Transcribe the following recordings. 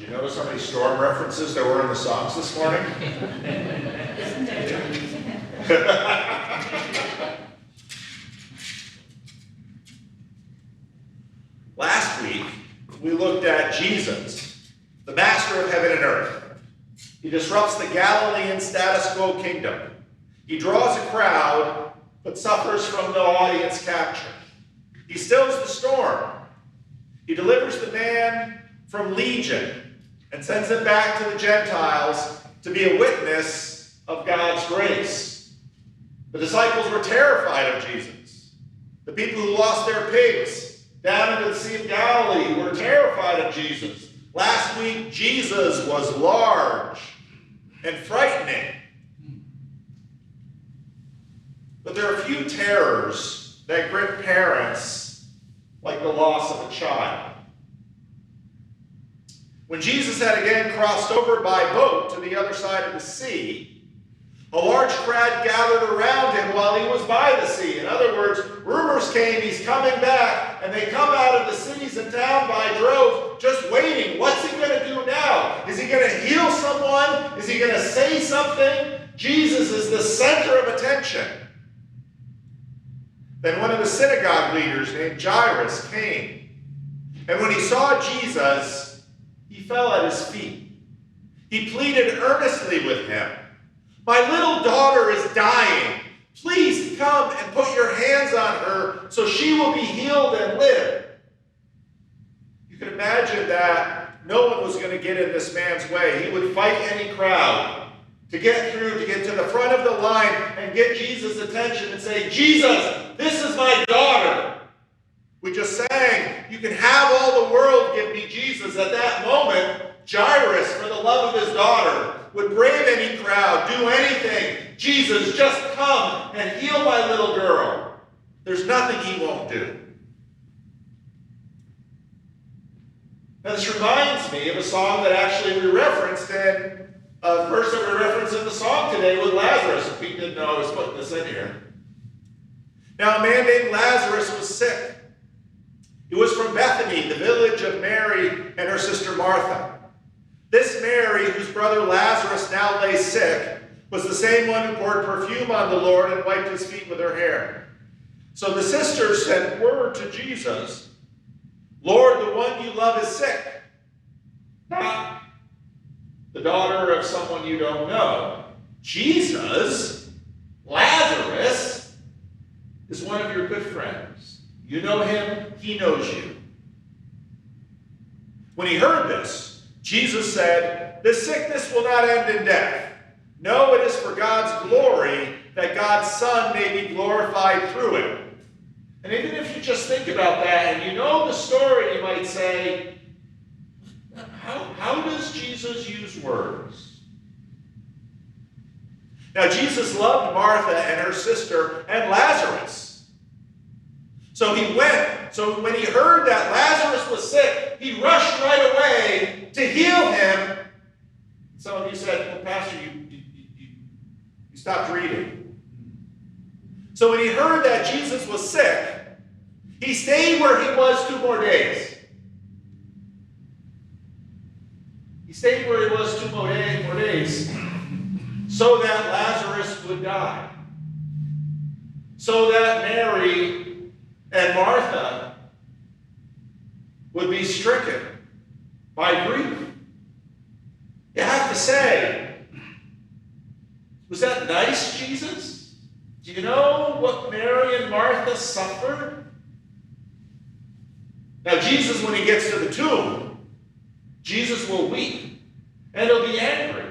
Did you notice how many storm references there were in the songs this morning? Isn't there? Last week, we looked at Jesus, the master of heaven and earth. He disrupts the Galilean status quo kingdom. He draws a crowd, but suffers from no audience capture. He stills the storm. He delivers the man from Legion and sends him back to the Gentiles to be a witness of God's grace. The disciples were terrified of Jesus. The people who lost their pigs down into the Sea of Galilee were terrified of Jesus. Last week, Jesus was large and frightening. But there are few terrors that grip parents like the loss of a child. When Jesus had again crossed over by boat to the other side of the sea, a large crowd gathered around him while he was by the sea. In other words, rumors came he's coming back, and they come out of the cities and town by drove, just waiting. What's he going to do now? Is he going to heal someone? Is he going to say something? Jesus is the center of attention. Then one of the synagogue leaders named Jairus came, and when he saw Jesus, he fell at his feet. He pleaded earnestly with him. My little daughter is dying. Please come and put your hands on her so she will be healed and live. You can imagine that no one was going to get in this man's way. He would fight any crowd to get through, to get to the front of the line and get Jesus' attention and say, Jesus, this is my daughter. We just sang, you can have all the world, give me Jesus. At that moment, Jairus, for the love of his daughter, would brave any crowd, do anything. Jesus, just come and heal my little girl. There's nothing he won't do. Now this reminds me of a song that actually we referenced in a verse that we referenced in the song today with Lazarus. If Pete didn't know I was putting this in here. Now a man named Lazarus was sick. He was from Bethany, the village of Mary and her sister Martha. This Mary, whose brother Lazarus now lay sick, was the same one who poured perfume on the Lord and wiped his feet with her hair. So the sisters sent word to Jesus, Lord, the one you love is sick. Not the daughter of someone you don't know. Jesus, Lazarus, is one of your good friends. You know him, he knows you. When he heard this, Jesus said, this sickness will not end in death. No, it is for God's glory that God's Son may be glorified through it. And even if you just think about that and you know the story, you might say, how does Jesus use words? Now, Jesus loved Martha and her sister and Lazarus. So he went. So when he heard that Lazarus was sick, he rushed right away to heal him. Some of you said, well, Pastor, you stopped reading. So when he heard that Jesus was sick, he stayed where he was 2 more days. He stayed where he was 2 more days so that Lazarus would die. So that Mary and Martha would be stricken by grief. You have to say, was that nice, Jesus? Do you know what Mary and Martha suffered? Now, Jesus, when he gets to the tomb, Jesus will weep and he'll be angry.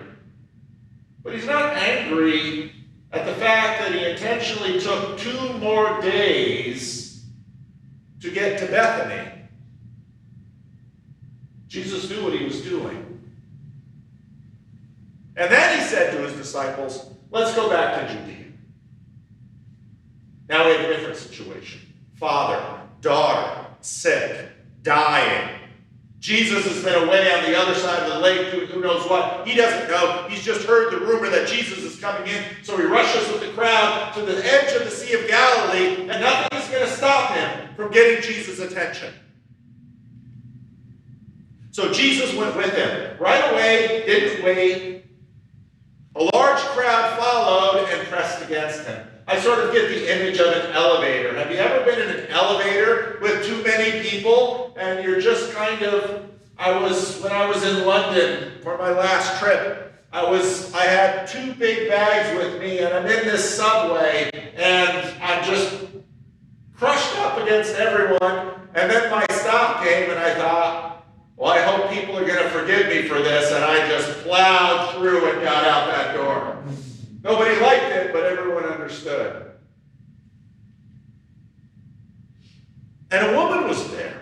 But he's not angry at the fact that he intentionally took 2 more days to get to Bethany. Jesus knew what he was doing. And then he said to his disciples, let's go back to Judea. Now we have a different situation. Father, daughter, sick, dying. Jesus has been away on the other side of the lake doing who knows what. He doesn't know. He's just heard the rumor that Jesus is coming in. So he rushes with the crowd to the edge of the Sea of Galilee, and nothing is going to stop him from getting Jesus' attention. So Jesus went with him. Right away, didn't wait. A large crowd followed and pressed against him. I sort of get the image of an elevator. Have you ever been in an elevator with too many people and you're just kind of, when I was in London for my last trip, I had 2 big bags with me and I'm in this subway and I'm just crushed up against everyone. And then my stop came and I thought, well, I hope people are going to forgive me for this. And I just plowed through and got out that door. Nobody liked it, but everyone understood. And a woman was there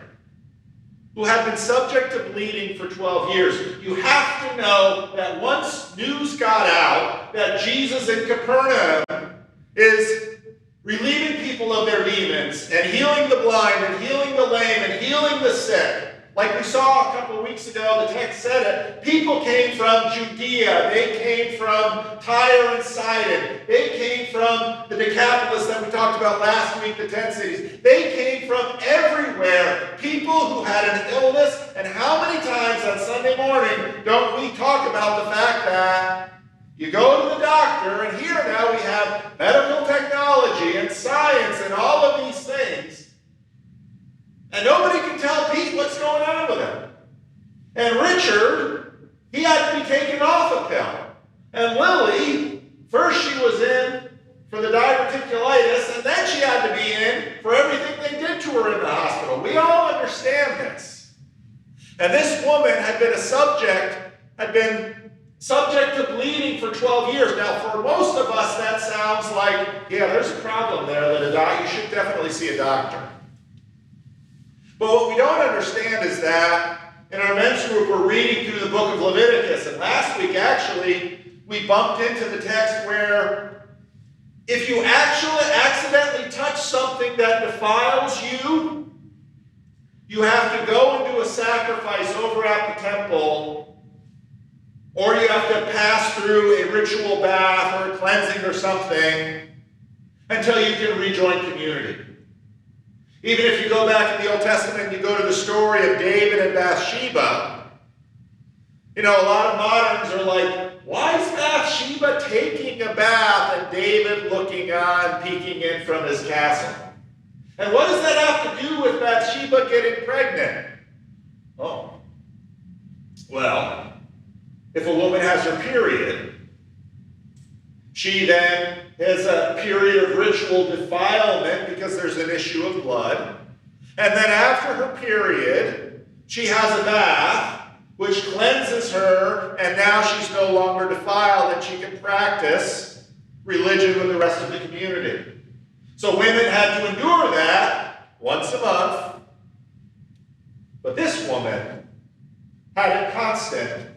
who had been subject to bleeding for 12 years. You have to know that once news got out that Jesus in Capernaum is relieving people of their demons and healing the blind and healing the lame and healing the sick, like we saw a couple of weeks ago, the text said it, people came from Judea, they came from Tyre and Sidon, they came from the Decapolis that we talked about last week, the 10 cities. They came from everywhere, people who had an illness, and how many times on Sunday morning don't we talk about the fact that you go to the doctor, and here now we have medical technology and science and all of these things, and nobody can tell Pete what's going on with him. And Richard, he had to be taken off a pill. And Lily, first she was in for the diverticulitis, and then she had to be in for everything they did to her in the hospital. We all understand this. And this woman had been subject to bleeding for 12 years. Now, for most of us, that sounds like, yeah, there's a problem there that you should definitely see a doctor. But what we don't understand is that in our men's group, we're reading through the book of Leviticus. And last week, actually, we bumped into the text where if you actually accidentally touch something that defiles you, you have to go and do a sacrifice over at the temple, or you have to pass through a ritual bath or a cleansing or something until you can rejoin community. Even if you go back in the Old Testament and you go to the story of David and Bathsheba, a lot of moderns are like, why is Bathsheba taking a bath and David looking on, peeking in from his castle? And what does that have to do with Bathsheba getting pregnant? Oh, well, if a woman has her period, she then has a period of ritual defilement because there's an issue of blood. And then after her period, she has a bath, which cleanses her, and now she's no longer defiled, and she can practice religion with the rest of the community. So women had to endure that once a month. But this woman had it constant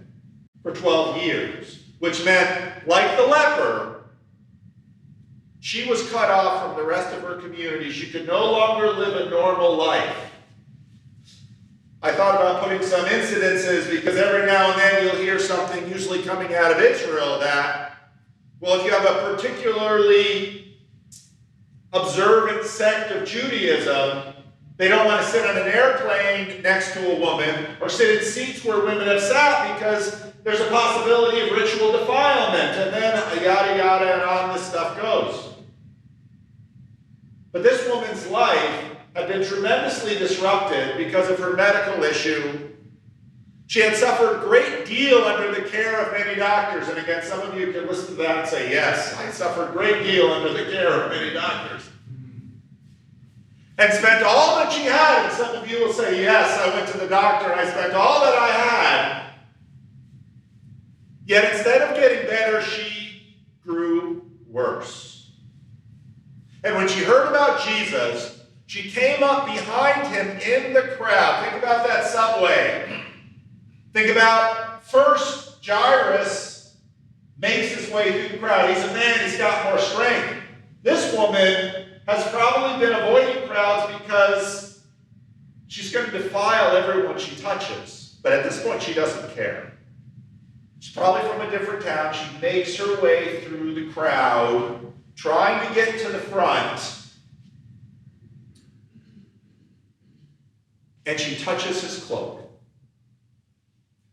for 12 years, which meant, like the leper, she was cut off from the rest of her community. She could no longer live a normal life. I thought about putting some incidences because every now and then you'll hear something, usually coming out of Israel, that, well, if you have a particularly observant sect of Judaism, they don't want to sit on an airplane next to a woman or sit in seats where women have sat because there's a possibility of ritual defilement, and then yada yada, and on this stuff goes. But this woman's life had been tremendously disrupted because of her medical issue. She had suffered a great deal under the care of many doctors. And again, some of you can listen to that and say, yes, I suffered a great deal under the care of many doctors. And spent all that she had. And some of you will say, yes, I went to the doctor and I spent all that I had. Yet instead of getting better, she grew worse. And when she heard about Jesus, she came up behind him in the crowd. Think about that subway. Think about first Jairus makes his way through the crowd. He's a man, he's got more strength. This woman has probably been avoiding crowds because she's going to defile everyone she touches. But at this point, she doesn't care. She's probably from a different town. She makes her way through the crowd, trying to get to the front. And she touches his cloak.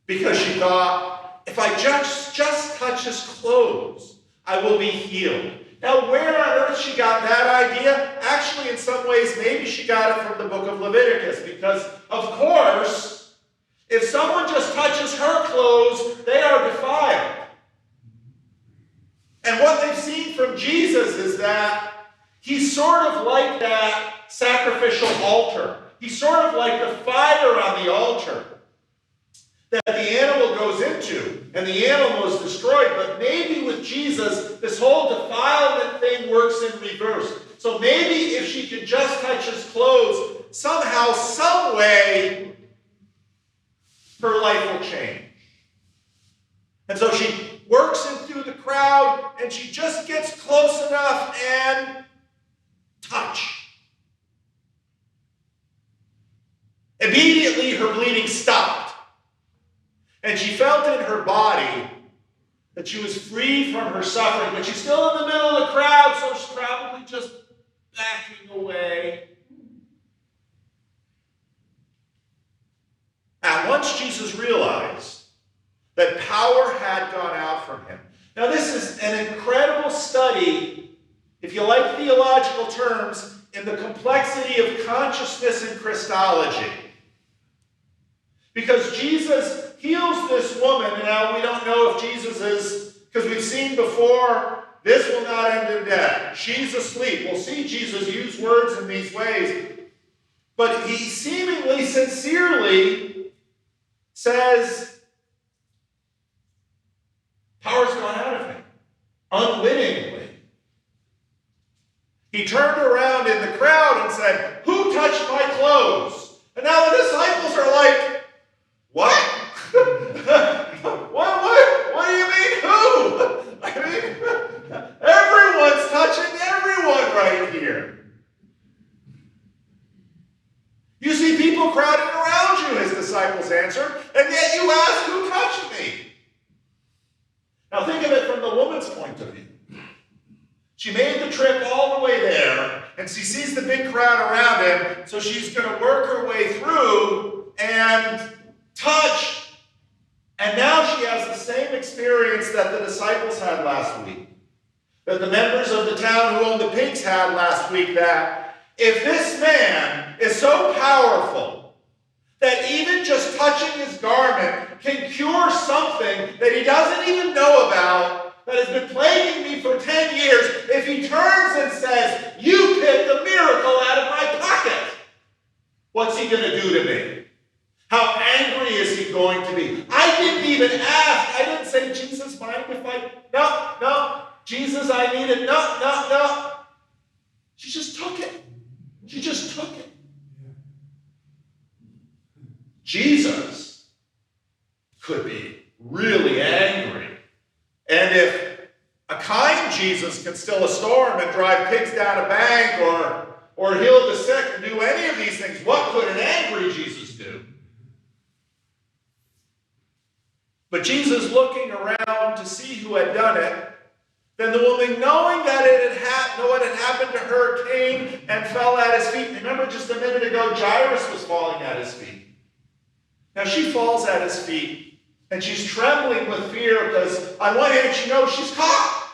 because she thought, if I just touch his clothes, I will be healed. Now, where on earth she got that idea? Actually, in some ways, maybe she got it from the book of Leviticus, because, of course, if someone just touches her clothes, they are defiled. And what they've seen from Jesus is that he's sort of like that sacrificial altar. He's sort of like the fire on the altar that the animal goes into, and the animal is destroyed. But maybe with Jesus, this whole defilement thing works in reverse. So maybe if she could just touch his clothes, somehow, some way, her life will change. And so she works in through the crowd, and she just gets close enough and touch. Immediately, her bleeding stopped. And she felt in her body that she was free from her suffering, but she's still in the middle of the crowd, so she's probably just backing away. And once Jesus realized that power had gone out from him. Now, this is an incredible study, if you like theological terms, in the complexity of consciousness in Christology. Because Jesus heals this woman, and now we don't know if Jesus is, because we've seen before, this will not end in death. She's asleep. We'll see Jesus use words in these ways. But he seemingly, sincerely says, power's gone out of me, unwittingly. He turned around in the crowd and said, who touched my clothes? And now the disciples are like, what? What do you mean, who? I mean, everyone's touching everyone right here. You see people crowding around you, his disciples answered, and yet you ask, who touched me? Now think of it from the woman's point of view. She made the trip all the way there, and she sees the big crowd around him, so she's going to work her way through and touch. And now she has the same experience that the disciples had last week, that the members of the town who owned the pigs had last week, that if this man is so powerful that even just touching his garment can cure something that he doesn't even know about, that has been plaguing me for 10 years, if he turns and says, you picked a miracle out of my pocket, what's he going to do to me? How angry is he going to be? I didn't even ask. I didn't say, Jesus, mind if I... No. Jesus, I need it. No. She just took it. She just took it. Jesus could be really angry. And if a kind Jesus can still a storm and drive pigs down a bank or heal the sick and do any of these things, what could an angry Jesus do? But Jesus, looking around to see who had done it, then the woman, knowing that what had happened to her, came and fell at his feet. Remember just a minute ago, Jairus was falling at his feet. Now she falls at his feet, and she's trembling with fear because on one hand she knows she's caught.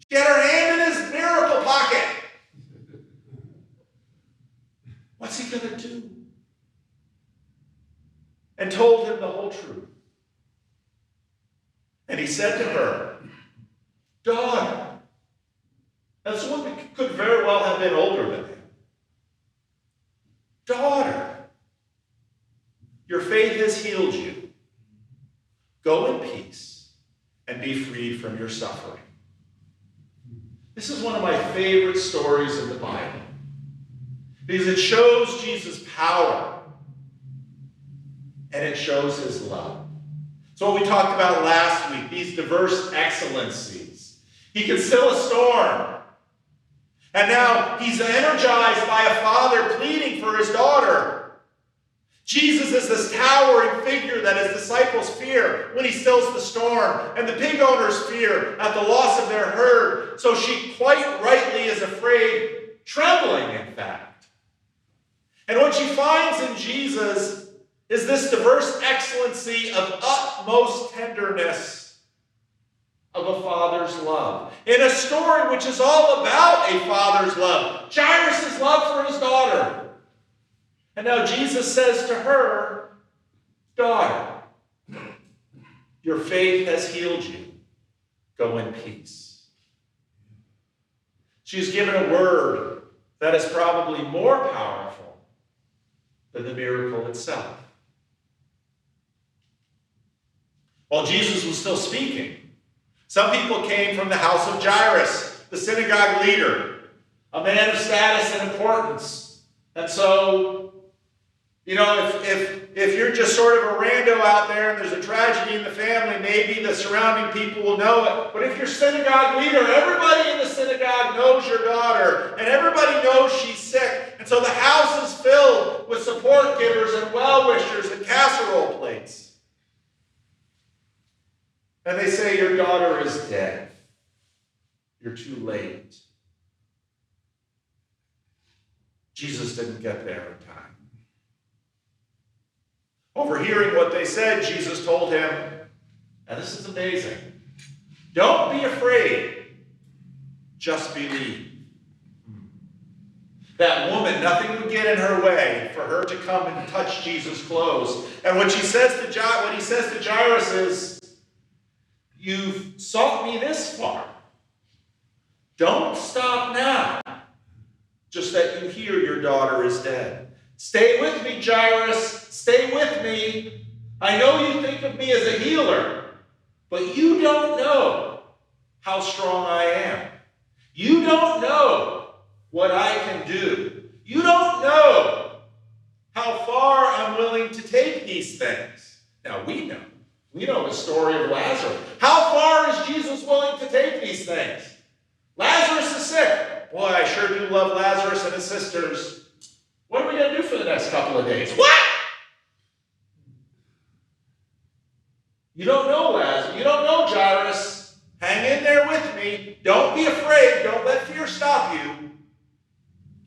She had her hand in his miracle pocket. What's he going to do? And told him the whole truth. And he said to her, daughter. Now this woman could very well have been older than him. Daughter, your faith has healed you. Go in peace and be freed from your suffering. This is one of my favorite stories in the Bible because it shows Jesus' power and it shows his love. So what we talked about last week, these diverse excellencies. He can still a storm. And now he's energized by a father pleading for his daughter. Jesus is this towering figure that his disciples fear when he stills the storm, and the pig owners fear at the loss of their herd. So she quite rightly is afraid, trembling in fact. And what she finds in Jesus is this diverse excellency of utmost tenderness of a father's love. In a story which is all about a father's love, Jairus' love for his daughter. And now Jesus says to her, daughter, your faith has healed you. Go in peace. She's given a word that is probably more powerful than the miracle itself. While Jesus was still speaking, some people came from the house of Jairus, the synagogue leader, a man of status and importance. And so, if you're just sort of a rando out there and there's a tragedy in the family, maybe the surrounding people will know it. But if you're synagogue leader, everybody in the synagogue knows your daughter, and everybody knows she's sick. And so the house is filled with support givers and well-wishers and casserole plates. And they say, your daughter is dead. You're too late. Jesus didn't get there in time. Overhearing what they said, Jesus told him, and this is amazing, don't be afraid, just believe. That woman, nothing would get in her way for her to come and touch Jesus' clothes. And what he says to Jairus is, you've sought me this far. Don't stop now. Just that you hear your daughter is dead. Stay with me, Jairus. Stay with me. I know you think of me as a healer, but you don't know how strong I am. You don't know what I can do. You don't know how far I'm willing to take these things. Now we know. We know the story of Lazarus. How far is Jesus willing to take these things? Lazarus is sick. Boy, I sure do love Lazarus and his sisters. What are we going to do for the next couple of days? What? You don't know, Lazarus. You don't know, Jairus. Hang in there with me. Don't be afraid. Don't let fear stop you.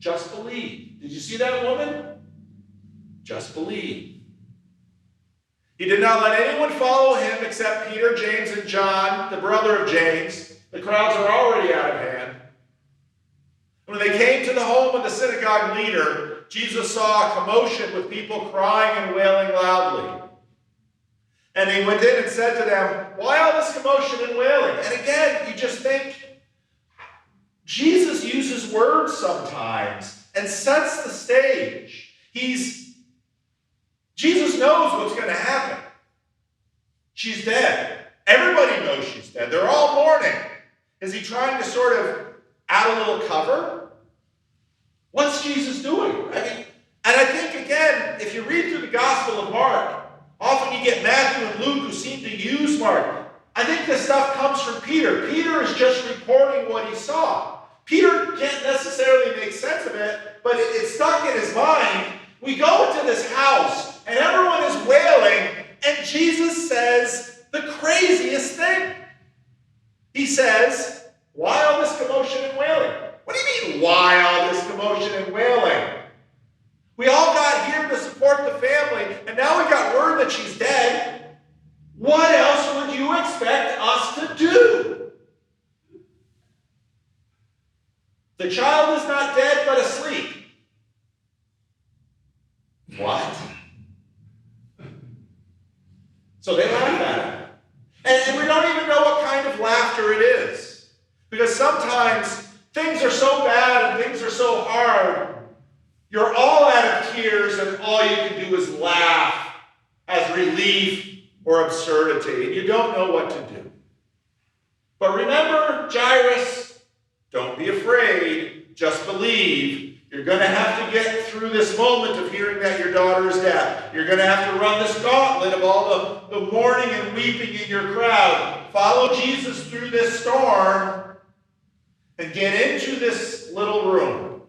Just believe. Did you see that woman? Just believe. He did not let anyone follow him except Peter, James, and John, the brother of James. The crowds are already out of hand. When they came to the home of the synagogue leader, Jesus saw a commotion with people crying and wailing loudly. And he went in and said to them, why all this commotion and wailing? And again, you just think, Jesus uses words sometimes and sets the stage. Jesus knows what's going to happen. She's dead. Everybody knows she's dead. They're all mourning. Is he trying to sort of add a little cover? What's Jesus doing? And I think, again, if you read through the Gospel of Mark, often you get Matthew and Luke who seem to use Mark. I think this stuff comes from Peter. Peter is just reporting what he saw. Peter can't necessarily make sense of it, but it's stuck in his mind. We go into this house, and everyone is wailing, and Jesus says the craziest thing. He says, why all this commotion and wailing? What do you mean, why all this commotion and wailing? We all got here to support the family, and now we got word that she's dead. What else would you expect us to do? The child is not dead, but asleep. What? So they laugh at him. And we don't even know what kind of laughter it is. Because sometimes things are so bad and things are so hard, you're all out of tears and all you can do is laugh as relief or absurdity. And you don't know what to do. But remember, Jairus, don't be afraid, just believe. You're going to have to get through this moment of hearing that your daughter is dead. You're going to have to run this gauntlet of all the mourning and weeping in your crowd. Follow Jesus through this storm and get into this little room.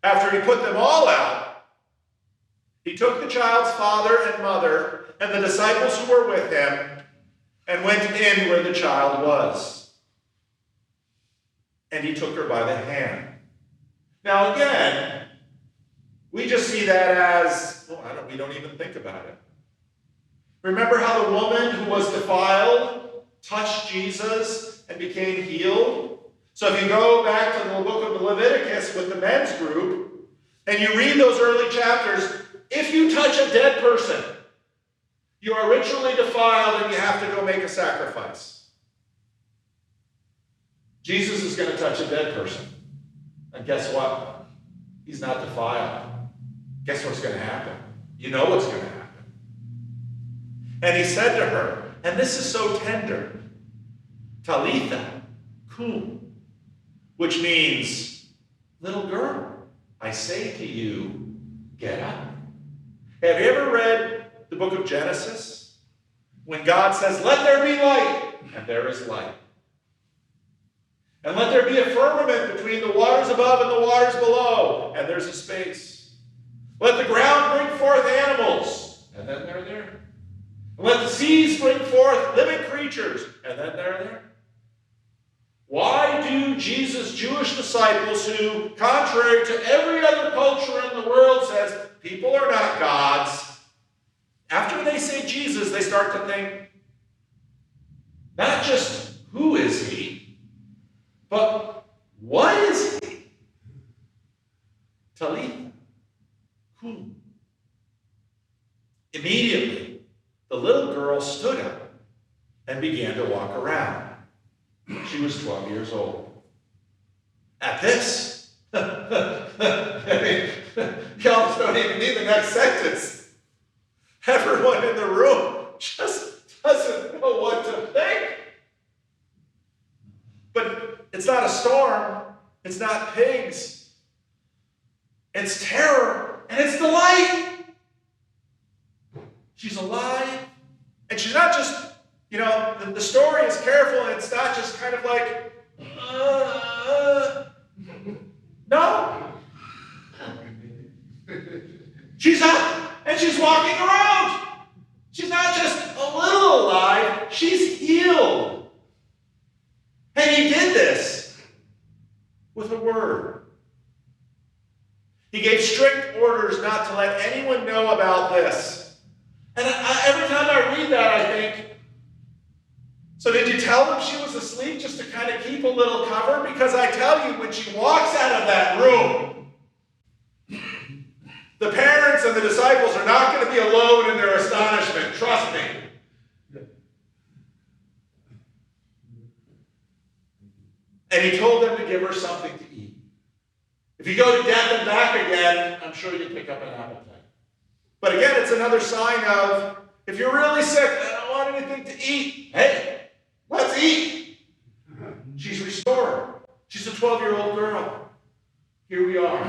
After he put them all out, he took the child's father and mother and the disciples who were with him and went in where the child was. And he took her by the hand. Now again, We just see that as, we don't even think about it. Remember how the woman who was defiled touched Jesus and became healed? So if you go back to the book of Leviticus with the men's group, and you read those early chapters, if you touch a dead person, you are ritually defiled and you have to go make a sacrifice. Jesus is going to touch a dead person. And guess what? He's not defiled. Guess what's going to happen? You know what's going to happen. And he said to her, and this is so tender, Talitha cum, which means, little girl, I say to you, get up. Have you ever read the book of Genesis? When God says, let there be light, and there is light. And let there be a firmament between the waters above and the waters below, and there's a space. Let the ground bring forth animals, and then they're there. And let the seas bring forth living creatures, and then they're there. Why do Jesus' Jewish disciples, who, contrary to every other culture in the world, says people are not gods, after they say Jesus, they start to think, not just who is he, but what is he? Talitha cum. Immediately, the little girl stood up and began to walk around. She was 12 years old. At this, I mean, you almost don't even need the next sentence. Everyone in the room just doesn't know what to think. But it's not a storm. It's not pigs. It's terror. And it's delight. She's alive. And she's not just, the story is careful, and it's not just kind of like, no. She's up, and she's walking around. She's not just a little alive, she's healed. And he did this with a word. He gave strict orders not to let anyone know about this. And every time I read that, I think, so did you tell them she was asleep just to kind of keep a little cover? Because I tell you, when she walks out of that room, the parents and the disciples are not going to be alone in their astonishment. Trust me. And he told them to give her something to eat. If you go to death and back again, I'm sure you pick up an appetite. But again, it's another sign of, if you're really sick, I don't want anything to eat. Hey, let's eat. She's restored. She's a 12-year-old girl. Here we are.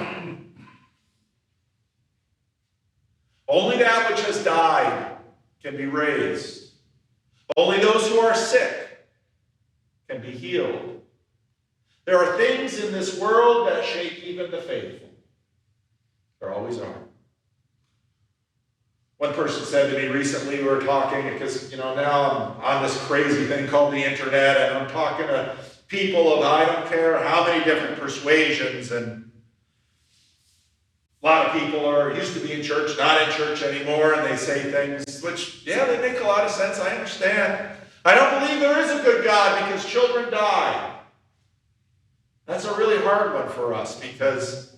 Only that which has died can be raised. Only those who are sick can be healed. There are things in this world that shake even the faithful. There always are. One person said to me recently, we were talking, because, now I'm on this crazy thing called the internet, and I'm talking to people of I don't care how many different persuasions, and a lot of people are used to be in church, not in church anymore, and they say things which, they make a lot of sense. I understand. I don't believe there is a good God because children die. That's a really hard one for us because,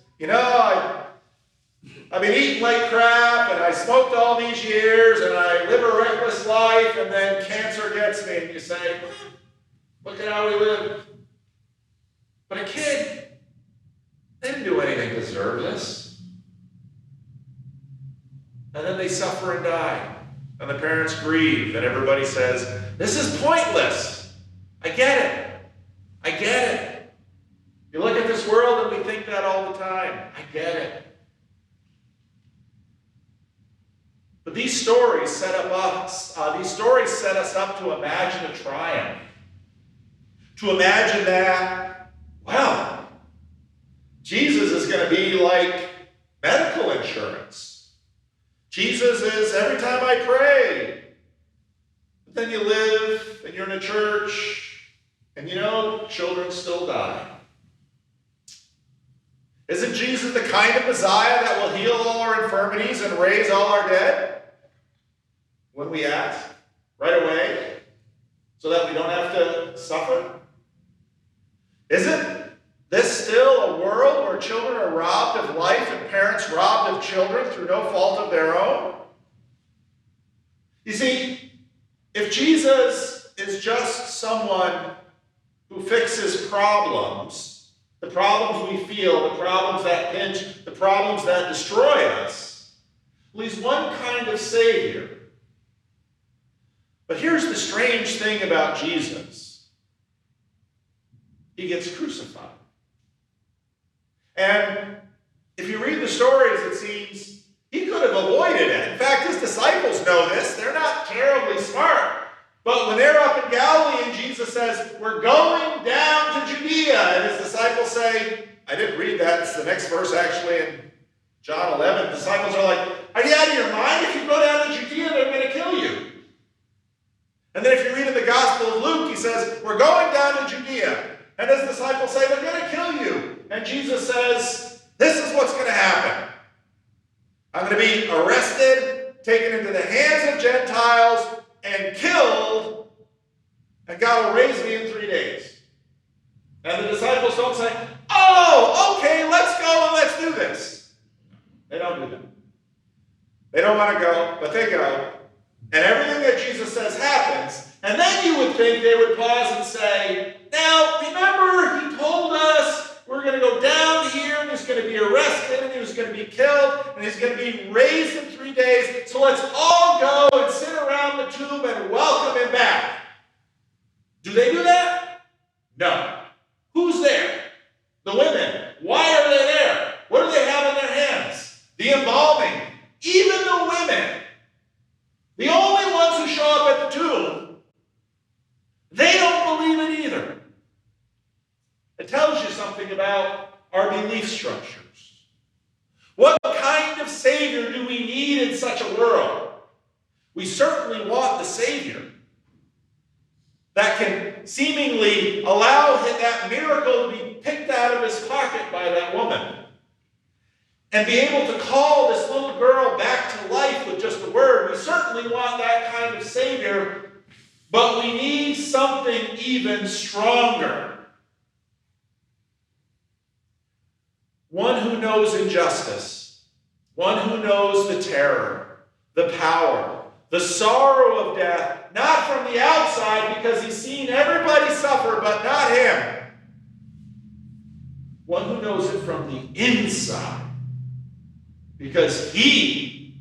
I've been eating like crap, and I smoked all these years, and I live a reckless life, and then cancer gets me, and you say, look at how we live. But a kid, they didn't do anything to deserve this. And then they suffer and die. And the parents grieve. And everybody says, this is pointless. I get it. I get it. You look at this world and we think that all the time. I get it. But these stories set us up to imagine a triumph. To imagine that, Jesus is going to be like medical insurance. Jesus is every time I pray. But then you live and you're in a church and children still die. Isn't Jesus the kind of Messiah that will heal all our infirmities and raise all our dead? When we ask, right away, so that we don't have to suffer? Isn't this still a world where children are robbed of life and parents robbed of children through no fault of their own? You see, if Jesus is just someone who fixes problems, the problems we feel, the problems that pinch, the problems that destroy us, well, he's one kind of Savior. But here's the strange thing about Jesus. He gets crucified. And if you read the stories, it seems he could have avoided it. In fact, his disciples know this. They're not terribly smart. But when they're up in Galilee and Jesus says, we're going down to Judea, and his disciples say, I didn't read that. It's the next verse actually in John 11. The disciples are like, are you out of your mind? If you go down to Judea, they're going to kill you. And then if you read in the Gospel of Luke, he says, we're going down to Judea. And his disciples say, they're going to kill you. And Jesus says, this is what's going to happen. I'm going to be arrested, taken into the hands of Gentiles, and killed, and God will raise me in 3 days. And the disciples don't say, oh, okay, let's go and let's do this. They don't do that. They don't want to go, but they go. And everything that Jesus says happens. And then you would think they would pause and say, now, remember, he told us we're going to go down here, and he's going to be arrested, and he's going to be killed, and he's going to be raised in 3 days. So let's all go and sit around the tomb and welcome him back. Do they do that? No. Who's there? The women. Why are they there? What do they have in their hands? The embalming. Even the women, the only ones who show up at the tomb, they don't believe it either. It tells you something about our belief structures. What kind of Savior do we need in such a world? We certainly want the Savior that can seemingly allow that miracle to be picked out of his pocket by that woman and be able to call this little girl back to life with just a word. We certainly want that kind of Savior, but we need something even stronger. One who knows injustice, one who knows the terror, the power, the sorrow of death, not from the outside because he's seen everybody suffer, but not him. One who knows it from the inside because he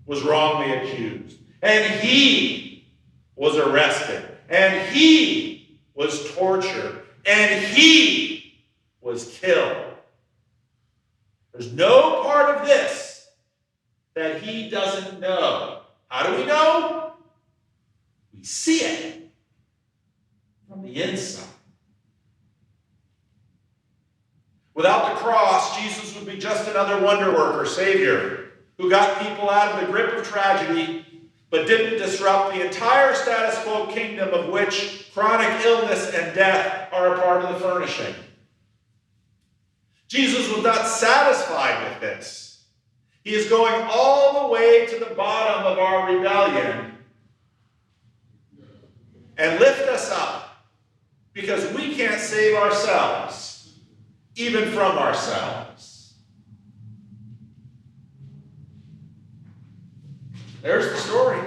was wrongly accused, and he was arrested, and he was tortured, and he was killed. There's no part of this that he doesn't know. How do we know? We see it from the inside. Without the cross, Jesus would be just another wonder worker, Savior, who got people out of the grip of tragedy, but didn't disrupt the entire status quo kingdom of which chronic illness and death are a part of the furnishing. Jesus was not satisfied with this. He is going all the way to the bottom of our rebellion and lift us up because we can't save ourselves, even from ourselves. There's the story.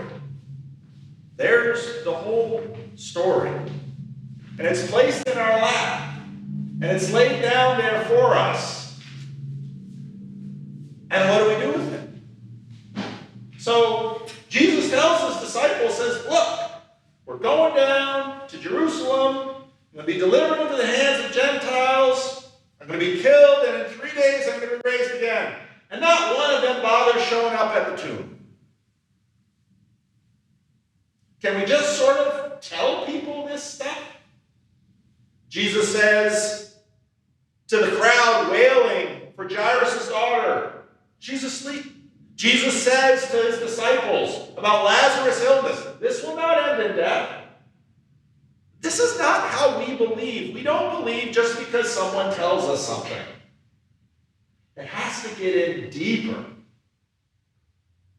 There's the whole story. And it's placed in our lap. And it's laid down there for us. And what do we do with it? So Jesus tells his disciples, says, look, we're going down to Jerusalem. I'm going to be delivered into the hands of Gentiles. I'm going to be killed, and in 3 days I'm going to be raised again. And not one of them bothers showing up at the tomb. Can we just sort of tell people this stuff? Jesus says to the crowd wailing for Jairus' daughter, she's asleep. Jesus says to his disciples about Lazarus' illness, this will not end in death. This is not how we believe. We don't believe just because someone tells us something. It has to get in deeper.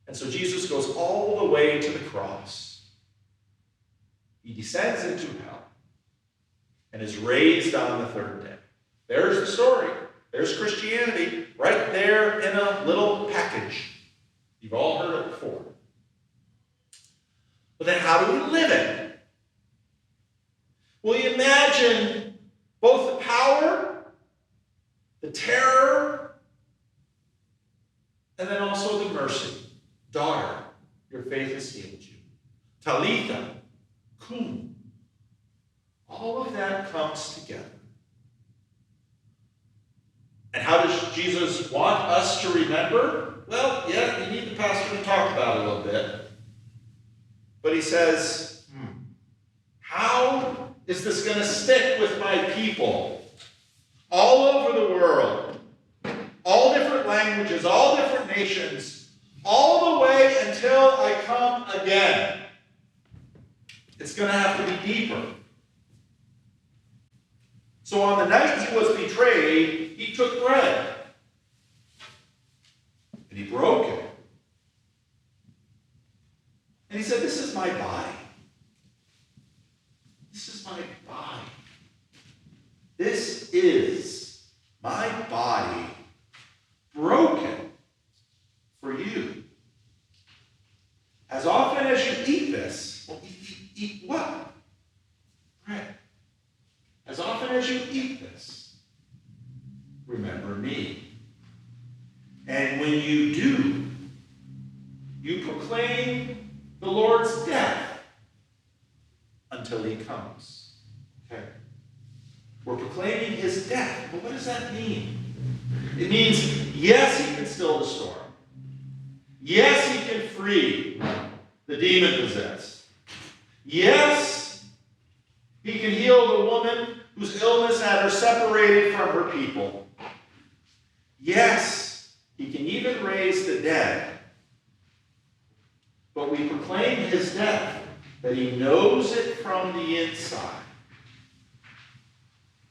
And so Jesus goes all the way to the cross. He descends into hell and is raised on the third day. There's the story. There's Christianity right there in a little package. You've all heard it before. But then how do we live it? Well, you imagine both the power, the terror, and then also the mercy. Daughter, your faith has healed you. Talitha, cum. All of that comes together. And how does Jesus want us to remember? Well, yeah, you need the pastor to talk about it a little bit. But he says, how is this going to stick with my people all over the world? All different languages, all different nations, all the way until I come again. It's going to have to be deeper. So on the night he was betrayed, he took bread. And he broke it. And he said, this is my body. This is my body. This is my body broken for you. As often as you eat this, well, eat what? Bread. As often as you eat this, remember me. And when you do, you proclaim the Lord's death until he comes. Okay? We're proclaiming his death. But what does that mean? It means, yes, he can still the storm. Yes, he can free the demon-possessed. Yes, he can heal the woman whose illness had her separated from her people. Yes, he can even raise the dead. But we proclaim his death, that he knows it from the inside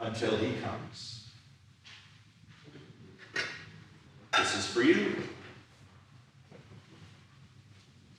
until he comes. This is for you.